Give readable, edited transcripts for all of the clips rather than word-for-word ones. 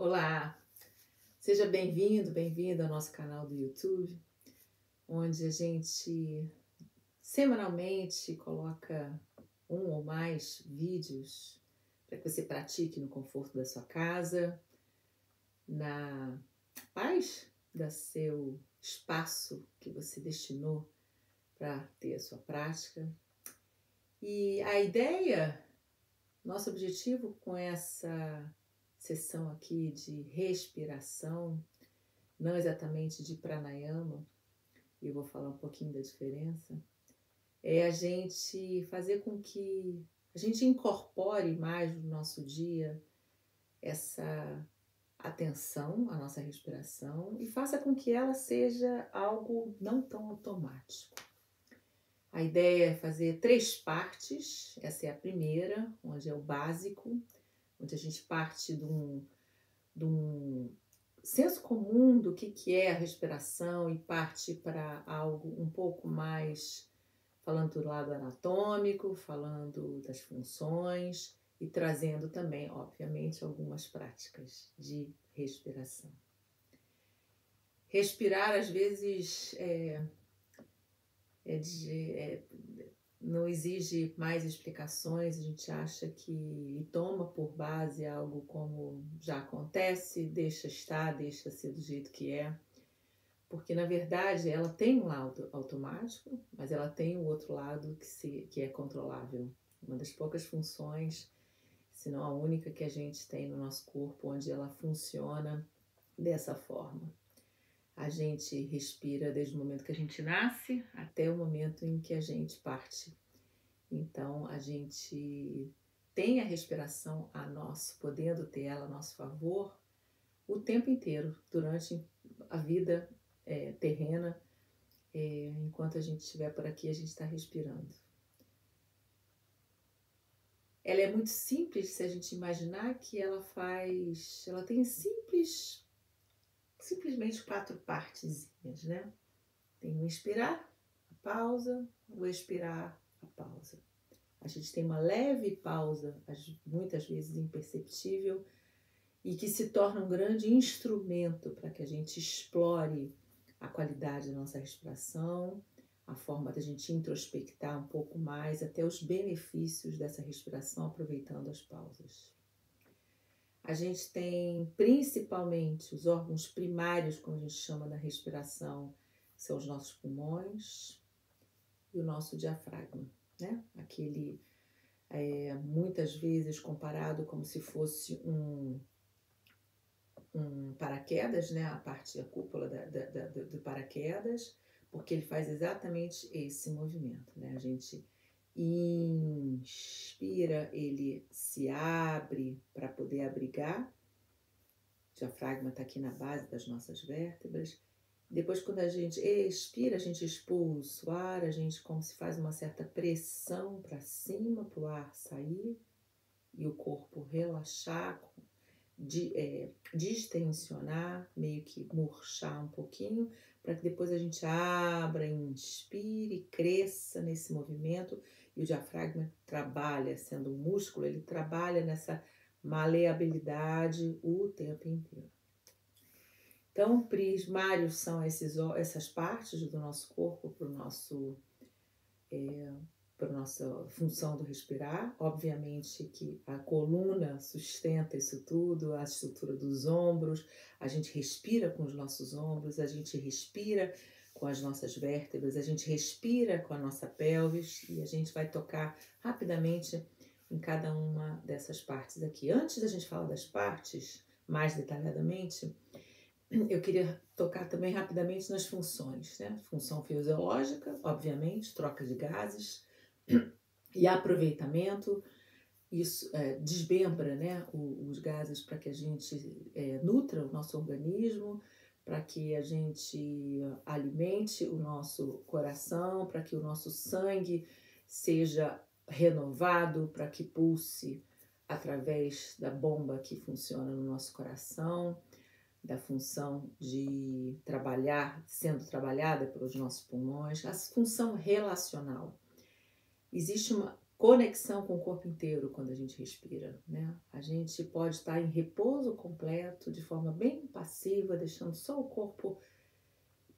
Olá, seja bem-vindo, bem-vinda ao nosso canal do YouTube, onde a gente semanalmente coloca um ou mais vídeos para que você pratique no conforto da sua casa, na paz do seu espaço que você destinou para ter a sua prática. E a ideia, nosso objetivo com essa sessão aqui de respiração, não exatamente de pranayama, e eu vou falar um pouquinho da diferença, é a gente fazer com que a gente incorpore mais no nosso dia essa atenção à nossa respiração e faça com que ela seja algo não tão automático. A ideia é fazer 3 partes, essa é a primeira, onde é o básico, onde a gente parte de um senso comum do que é a respiração e parte para algo um pouco mais falando do lado anatômico, falando das funções e trazendo também, obviamente, algumas práticas de respiração. Respirar, às vezes, não exige mais explicações, a gente acha que e toma por base algo como já acontece, deixa estar, deixa ser do jeito que é, porque na verdade ela tem um lado automático, mas ela tem o outro lado que é controlável. Uma das poucas funções, se não a única que a gente tem no nosso corpo, onde ela funciona dessa forma. A gente respira desde o momento que a gente nasce até o momento em que a gente parte. Então, a gente tem a respiração podendo ter ela a nosso favor o tempo inteiro, durante a vida terrena. Enquanto a gente estiver por aqui, a gente está respirando. Ela é muito simples se a gente imaginar que ela tem simplesmente 4 partezinhas, né? Tem o inspirar, a pausa, o expirar, a pausa. A gente tem uma leve pausa, muitas vezes imperceptível, e que se torna um grande instrumento para que a gente explore a qualidade da nossa respiração, a forma da gente introspectar um pouco mais, até os benefícios dessa respiração aproveitando as pausas. A gente tem principalmente os órgãos primários, como a gente chama na respiração, que são os nossos pulmões e o nosso diafragma, né? Aquele, muitas vezes comparado como se fosse um paraquedas, né? A cúpula do paraquedas, porque ele faz exatamente esse movimento, né? A gente inspira, ele se abre para poder abrigar. O diafragma está aqui na base das nossas vértebras. Depois, quando a gente expira, a gente expulsa o ar, a gente como se faz uma certa pressão para cima, para o ar sair e o corpo relaxar, distensionar, meio que murchar um pouquinho, para que depois a gente abra, inspire, cresça nesse movimento. E o diafragma trabalha, sendo um músculo, ele trabalha nessa maleabilidade o tempo inteiro. Então, primários são essas partes do nosso corpo para a nossa função do respirar. Obviamente que a coluna sustenta isso tudo, a estrutura dos ombros, a gente respira com os nossos ombros, a gente respira com as nossas vértebras, a gente respira com a nossa pelvis e a gente vai tocar rapidamente em cada uma dessas partes aqui. Antes da gente falar das partes mais detalhadamente, eu queria tocar também rapidamente nas funções, né? Função fisiológica, obviamente, troca de gases e aproveitamento. Isso desmembra, né, os gases para que a gente nutra o nosso organismo, para que a gente alimente o nosso coração, para que o nosso sangue seja renovado, para que pulse através da bomba que funciona no nosso coração, da função de trabalhar, sendo trabalhada pelos nossos pulmões, a função relacional. Existe conexão com o corpo inteiro quando a gente respira, né? A gente pode estar em repouso completo, de forma bem passiva, deixando só o corpo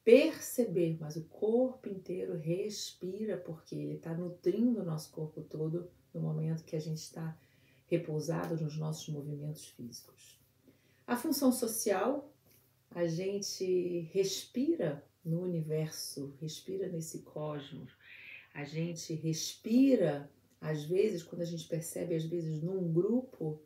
perceber, mas o corpo inteiro respira, porque ele está nutrindo o nosso corpo todo no momento que a gente está repousado nos nossos movimentos físicos. A função social, a gente respira no universo, respira nesse cosmos, a gente respira, às vezes, quando a gente percebe, às vezes, num grupo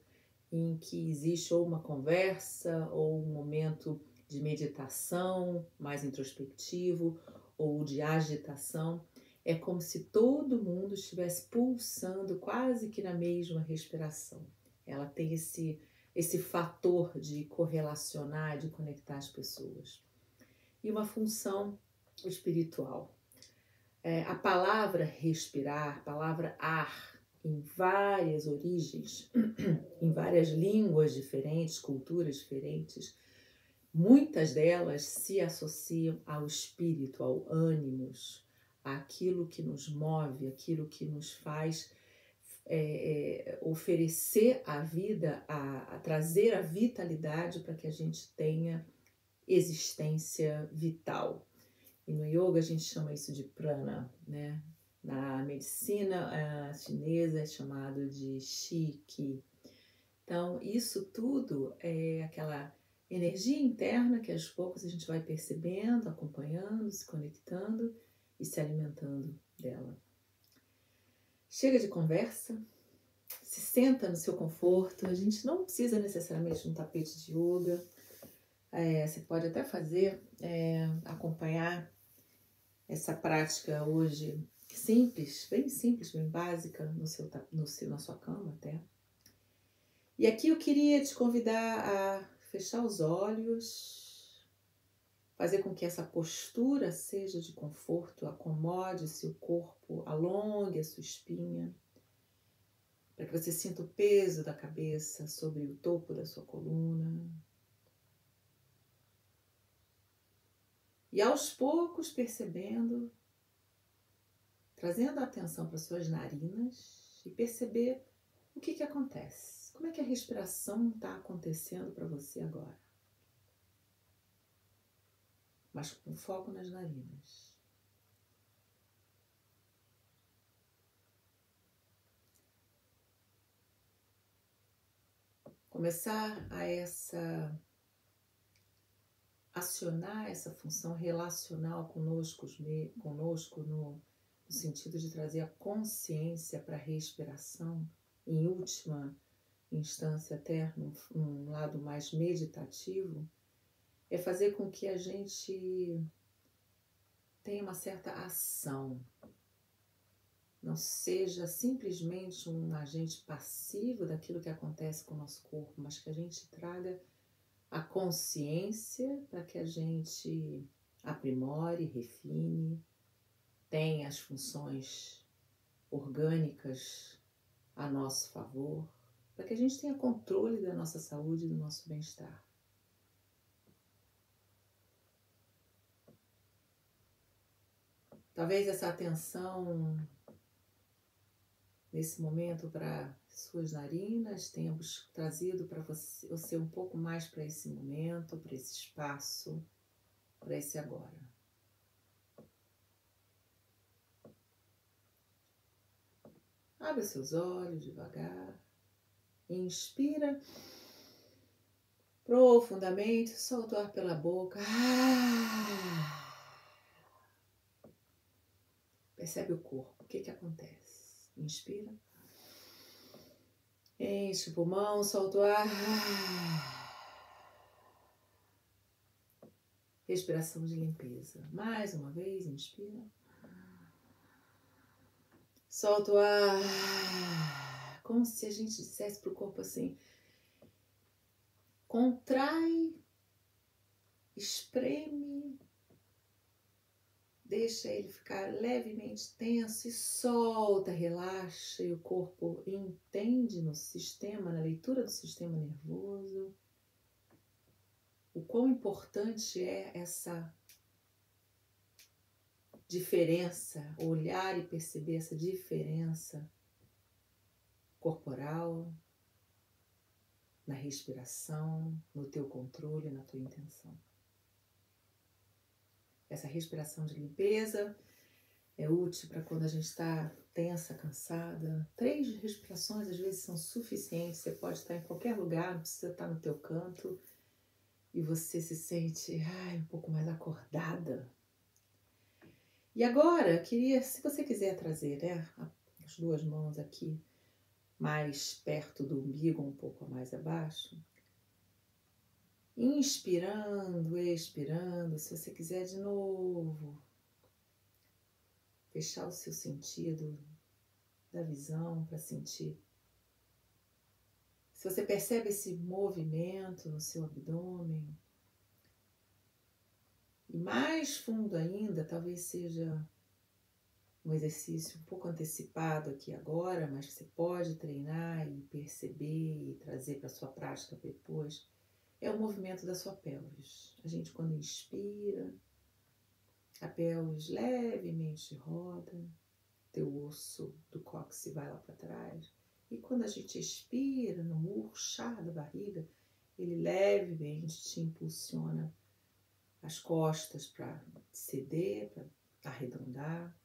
em que existe ou uma conversa ou um momento de meditação mais introspectivo ou de agitação, é como se todo mundo estivesse pulsando quase que na mesma respiração. Ela tem esse fator de correlacionar, de conectar as pessoas. E uma função espiritual. A palavra respirar, a palavra ar, em várias origens, em várias línguas diferentes, culturas diferentes, muitas delas se associam ao espírito, ao ânimos, àquilo que nos move, aquilo que nos faz oferecer a vida, a trazer a vitalidade para que a gente tenha existência vital. E no yoga a gente chama isso de prana, né? Na medicina chinesa é chamado de Qi, Qi. Então, isso tudo é aquela energia interna que aos poucos a gente vai percebendo, acompanhando, se conectando e se alimentando dela. Chega de conversa, se senta no seu conforto. A gente não precisa necessariamente de um tapete de yoga. Você pode até fazer, acompanhar essa prática hoje simples, bem básica, na sua cama até. E aqui eu queria te convidar a fechar os olhos, fazer com que essa postura seja de conforto, acomode seu corpo, alongue a sua espinha, para que você sinta o peso da cabeça sobre o topo da sua coluna. E aos poucos percebendo, trazendo a atenção para suas narinas e perceber o que acontece. Como é que a respiração está acontecendo para você agora? Mas com foco nas narinas. Começar acionar essa função relacional conosco no sentido de trazer a consciência para a respiração, em última instância até num lado mais meditativo, é fazer com que a gente tenha uma certa ação, não seja simplesmente um agente passivo daquilo que acontece com o nosso corpo, mas que a gente traga a consciência para que a gente aprimore, refine, tenha as funções orgânicas a nosso favor, para que a gente tenha controle da nossa saúde e do nosso bem-estar. Talvez essa atenção nesse momento para suas narinas tenha trazido para você um pouco mais para esse momento, para esse espaço, para esse agora. Abre seus olhos devagar. Inspira profundamente, solta o ar pela boca. Percebe o corpo, o que acontece? Inspira. Enche o pulmão, solta o ar. Respiração de limpeza. Mais uma vez, inspira. Solta o ar. Como se a gente dissesse para o corpo assim: contrai, espreme, deixa ele ficar levemente tenso e solta, relaxa. E o corpo entende no sistema, na leitura do sistema nervoso, o quão importante é essa diferença, olhar e perceber essa diferença corporal, na respiração, no teu controle, na tua intenção. Essa respiração de limpeza é útil para quando a gente está tensa, cansada. 3 respirações às vezes são suficientes. Você pode estar em qualquer lugar, não precisa estar no teu canto. E você se sente um pouco mais acordada. E agora, queria, se você quiser trazer as 2 mãos aqui, mais perto do umbigo, um pouco mais abaixo. Inspirando, expirando, se você quiser de novo. Fechar o seu sentido da visão para sentir. Se você percebe esse movimento no seu abdômen, e mais fundo ainda, talvez seja um exercício um pouco antecipado aqui agora, mas você pode treinar e perceber e trazer para a sua prática depois, é o movimento da sua pelvis. A gente, quando inspira, a pelvis levemente roda, teu osso do cóccix vai lá para trás. E quando a gente expira, no murchar da barriga, ele levemente te impulsiona as costas para ceder, para arredondar.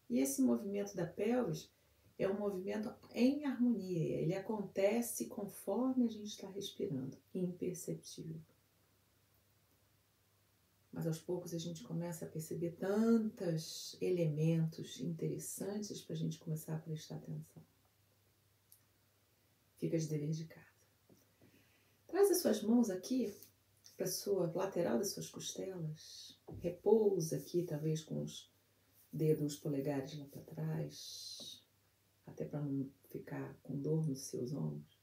E esse movimento da pelvis é um movimento em harmonia. Ele acontece conforme a gente está respirando, imperceptível. Mas aos poucos a gente começa a perceber tantos elementos interessantes para a gente começar a prestar atenção. Fica de dever de casa. Traz as suas mãos aqui para a sua lateral das suas costelas. Repousa aqui, talvez com os dedos polegares lá para trás, até para não ficar com dor nos seus ombros.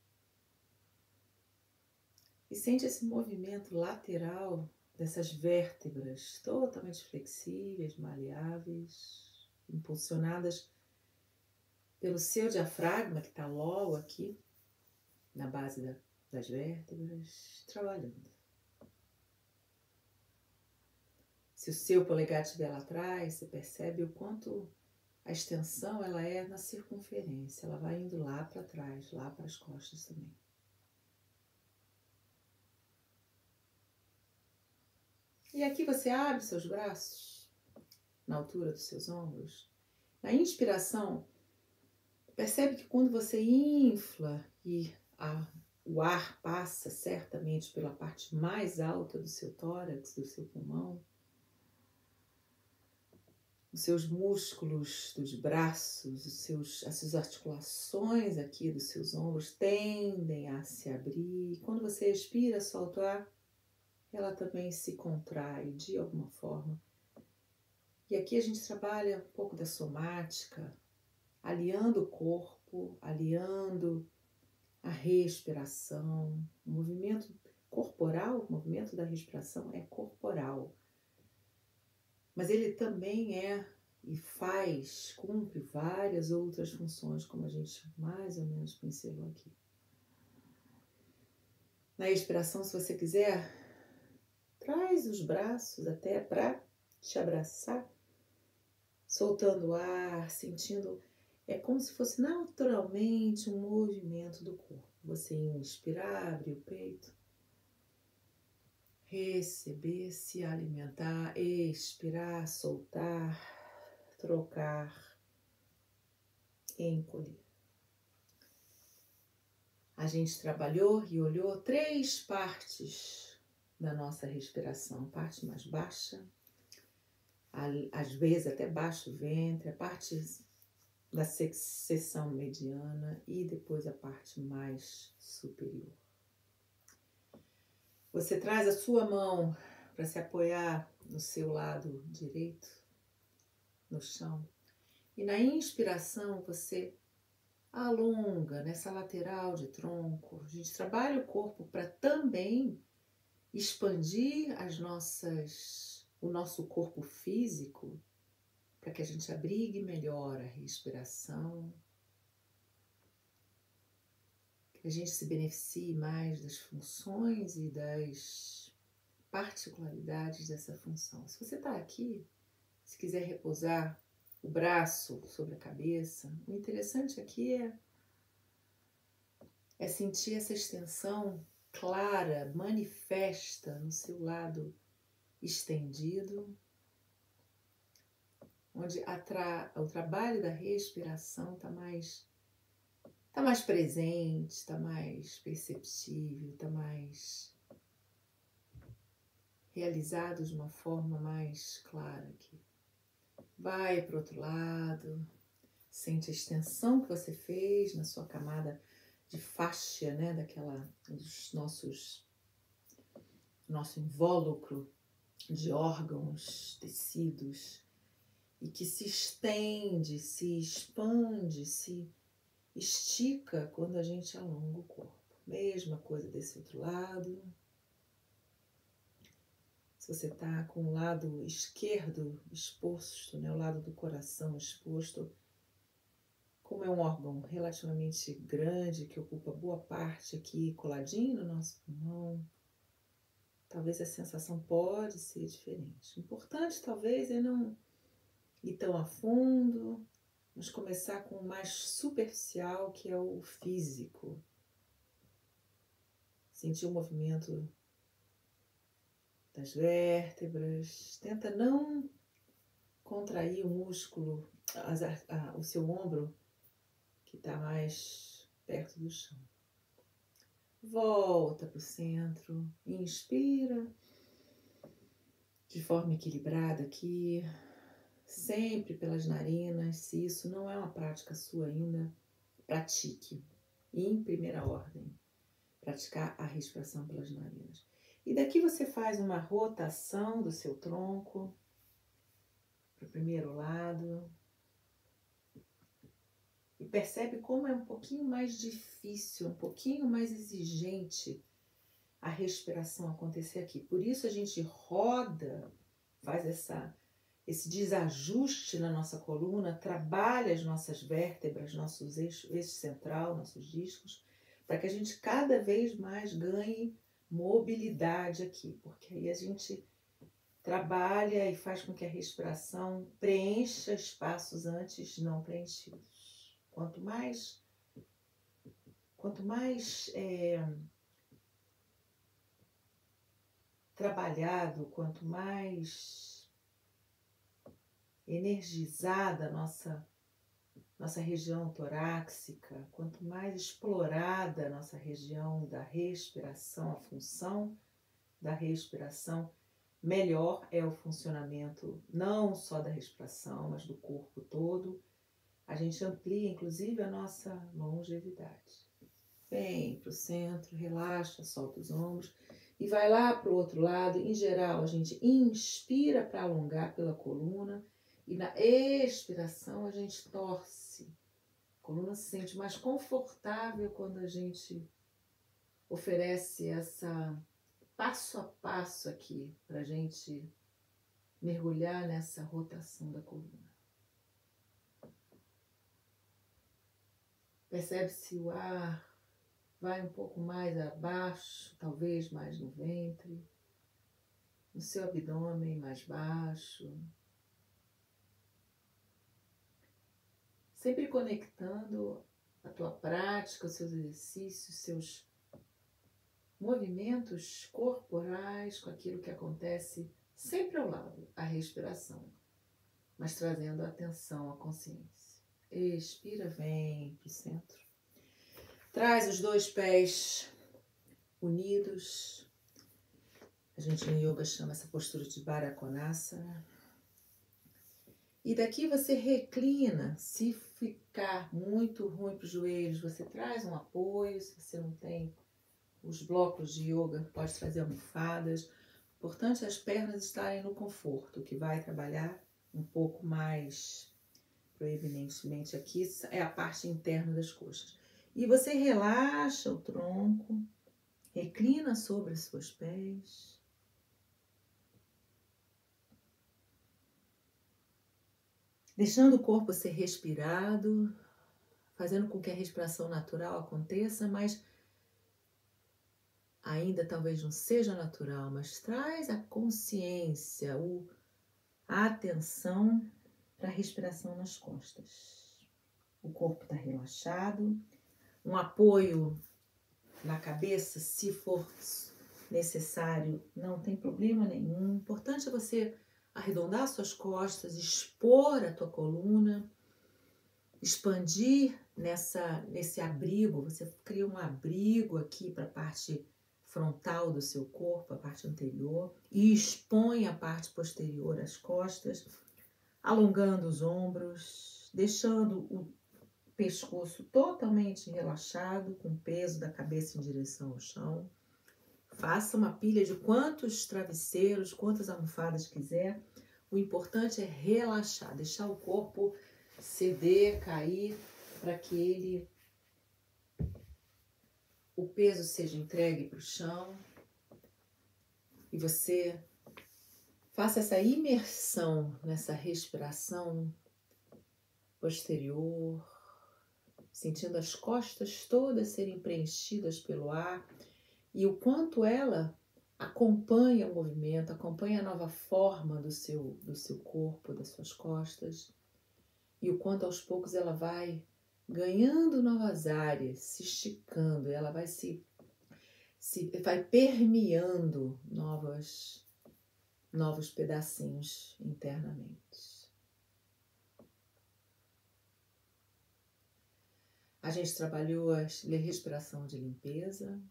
E sente esse movimento lateral dessas vértebras totalmente flexíveis, maleáveis, impulsionadas pelo seu diafragma, que está logo aqui, na base das vértebras, trabalhando. Se o seu polegar estiver lá atrás, você percebe o quanto a extensão ela é na circunferência, ela vai indo lá para trás, lá para as costas também. E aqui você abre seus braços na altura dos seus ombros. Na inspiração, percebe que quando você infla e o ar passa certamente pela parte mais alta do seu tórax, do seu pulmão, os seus músculos dos braços, as suas articulações aqui dos seus ombros tendem a se abrir. E quando você expira, solta o ar, ela também se contrai de alguma forma. E aqui a gente trabalha um pouco da somática, alinhando o corpo, alinhando a respiração. O movimento corporal, o movimento da respiração é corporal. Mas ele também e cumpre várias outras funções, como a gente mais ou menos pincelou aqui. Na expiração, se você quiser, traz os braços até para te abraçar, soltando o ar, sentindo, é como se fosse naturalmente um movimento do corpo. Você inspirar, abre o peito, receber, se alimentar, expirar, soltar, trocar, encolher. A gente trabalhou e olhou 3 partes da nossa respiração. A parte mais baixa, às vezes até baixo ventre, a parte da seção mediana e depois a parte mais superior. Você traz a sua mão para se apoiar no seu lado direito, no chão. E na inspiração você alonga nessa lateral de tronco. A gente trabalha o corpo para também expandir o nosso corpo físico, para que a gente abrigue melhor a respiração, que a gente se beneficie mais das funções e das particularidades dessa função. Se você está aqui, se quiser repousar o braço sobre a cabeça, o interessante aqui é é sentir essa extensão clara, manifesta no seu lado estendido, onde o trabalho da respiração está mais presente, está mais perceptível, está mais realizado de uma forma mais clara aqui. Vai para o outro lado, sente a extensão que você fez na sua camada de fáscia, né, dos nosso invólucro de órgãos, tecidos, e que se estende, se expande, se estica quando a gente alonga o corpo. Mesma coisa desse outro lado. Se você está com o lado esquerdo exposto, né, o lado do coração exposto, como é um órgão relativamente grande, que ocupa boa parte aqui, coladinho no nosso pulmão, talvez a sensação pode ser diferente. O importante, talvez, é não ir tão a fundo, mas começar com o mais superficial, que é o físico. Sentir o movimento das vértebras. Tenta não contrair o músculo, o seu ombro, que está mais perto do chão. Volta para o centro, inspira de forma equilibrada aqui, sempre pelas narinas. Se isso não é uma prática sua ainda, pratique. E em primeira ordem, praticar a respiração pelas narinas. E daqui você faz uma rotação do seu tronco para o primeiro lado. E percebe como é um pouquinho mais difícil, um pouquinho mais exigente a respiração acontecer aqui. Por isso a gente roda, faz esse desajuste na nossa coluna, trabalha as nossas vértebras, nossos eixo central, nossos discos, para que a gente cada vez mais ganhe mobilidade aqui, porque aí a gente trabalha e faz com que a respiração preencha espaços antes não preenchidos. Quanto mais trabalhado, quanto mais energizada a nossa região torácica, quanto mais explorada a nossa região da respiração, a função da respiração, melhor é o funcionamento não só da respiração, mas do corpo todo. A gente amplia, inclusive, a nossa longevidade. Vem para o centro, relaxa, solta os ombros e vai lá para o outro lado. Em geral, a gente inspira para alongar pela coluna e na expiração a gente torce. A coluna se sente mais confortável quando a gente oferece essa passo a passo aqui para a gente mergulhar nessa rotação da coluna. Percebe se o ar vai um pouco mais abaixo, talvez mais no ventre, no seu abdômen mais baixo. Sempre conectando a tua prática, os seus exercícios, seus movimentos corporais com aquilo que acontece sempre ao lado, a respiração, mas trazendo a atenção, a consciência. Expira, vem para o centro. Traz os dois pés unidos. A gente no yoga chama essa postura de Baddha Konasana. E daqui você reclina. Se ficar muito ruim para os joelhos, você traz um apoio. Se você não tem os blocos de yoga, pode trazer almofadas. O importante é as pernas estarem no conforto, que vai trabalhar um pouco mais proeminentemente aqui, é a parte interna das coxas. E você relaxa o tronco, reclina sobre os seus pés. Deixando o corpo ser respirado, fazendo com que a respiração natural aconteça, mas ainda talvez não seja natural, mas traz a consciência, a atenção para a respiração nas costas. O corpo está relaxado, um apoio na cabeça, se for necessário, não tem problema nenhum. O importante é você arredondar suas costas, expor a tua coluna, expandir nesse abrigo. Você cria um abrigo aqui para a parte frontal do seu corpo, a parte anterior, e expõe a parte posterior, as costas, alongando os ombros, deixando o pescoço totalmente relaxado, com o peso da cabeça em direção ao chão. Faça uma pilha de quantos travesseiros, quantas almofadas quiser. O importante é relaxar, deixar o corpo ceder, cair, para que o peso seja entregue para o chão e você faça essa imersão nessa respiração posterior, sentindo as costas todas serem preenchidas pelo ar e o quanto ela acompanha o movimento, acompanha a nova forma do seu corpo, das suas costas, e o quanto aos poucos ela vai ganhando novas áreas, se esticando, ela vai vai permeando novos pedacinhos internamente. A gente trabalhou a respiração de limpeza,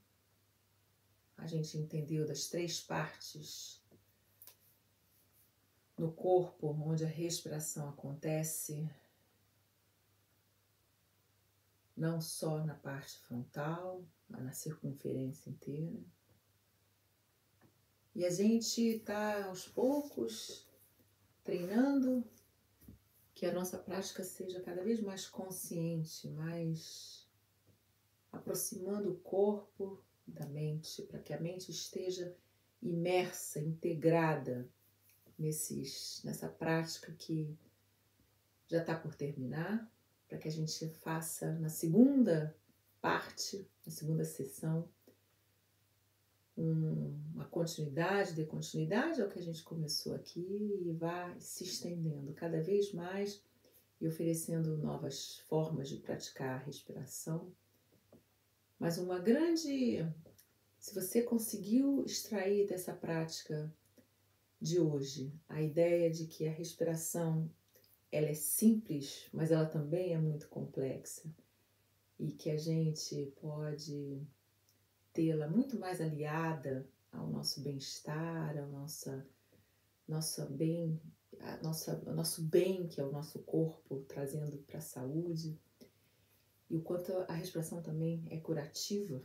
a gente entendeu das 3 partes no corpo onde a respiração acontece, não só na parte frontal, mas na circunferência inteira. E a gente está aos poucos treinando que a nossa prática seja cada vez mais consciente, mais aproximando o corpo da mente, para que a mente esteja imersa, integrada nessa prática que já está por terminar, para que a gente faça na segunda parte, na segunda sessão, uma continuidade, descontinuidade ao que a gente começou aqui e vá se estendendo cada vez mais e oferecendo novas formas de praticar a respiração. Mas se você conseguiu extrair dessa prática de hoje a ideia de que a respiração ela é simples, mas ela também é muito complexa e que a gente pode tê-la muito mais aliada ao nosso bem-estar, ao nosso bem, ao nosso bem, que é o nosso corpo, trazendo para a saúde, e o quanto a respiração também é curativa,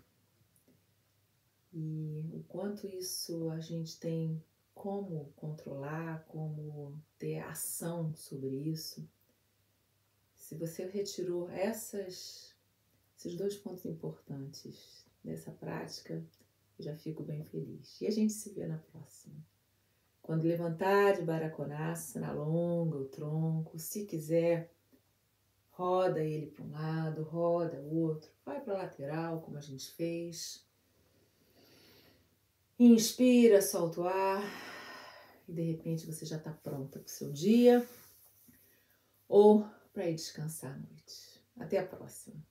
e o quanto isso a gente tem como controlar, como ter ação sobre isso. Se você retirou esses 2 pontos importantes dessa prática, eu já fico bem feliz. E a gente se vê na próxima. Quando levantar de Baddha Konasana, alonga o tronco. Se quiser, roda ele para um lado, roda o outro. Vai para a lateral, como a gente fez. Inspira, solta o ar. E de repente você já está pronta para o seu dia. Ou para ir descansar à noite. Até a próxima.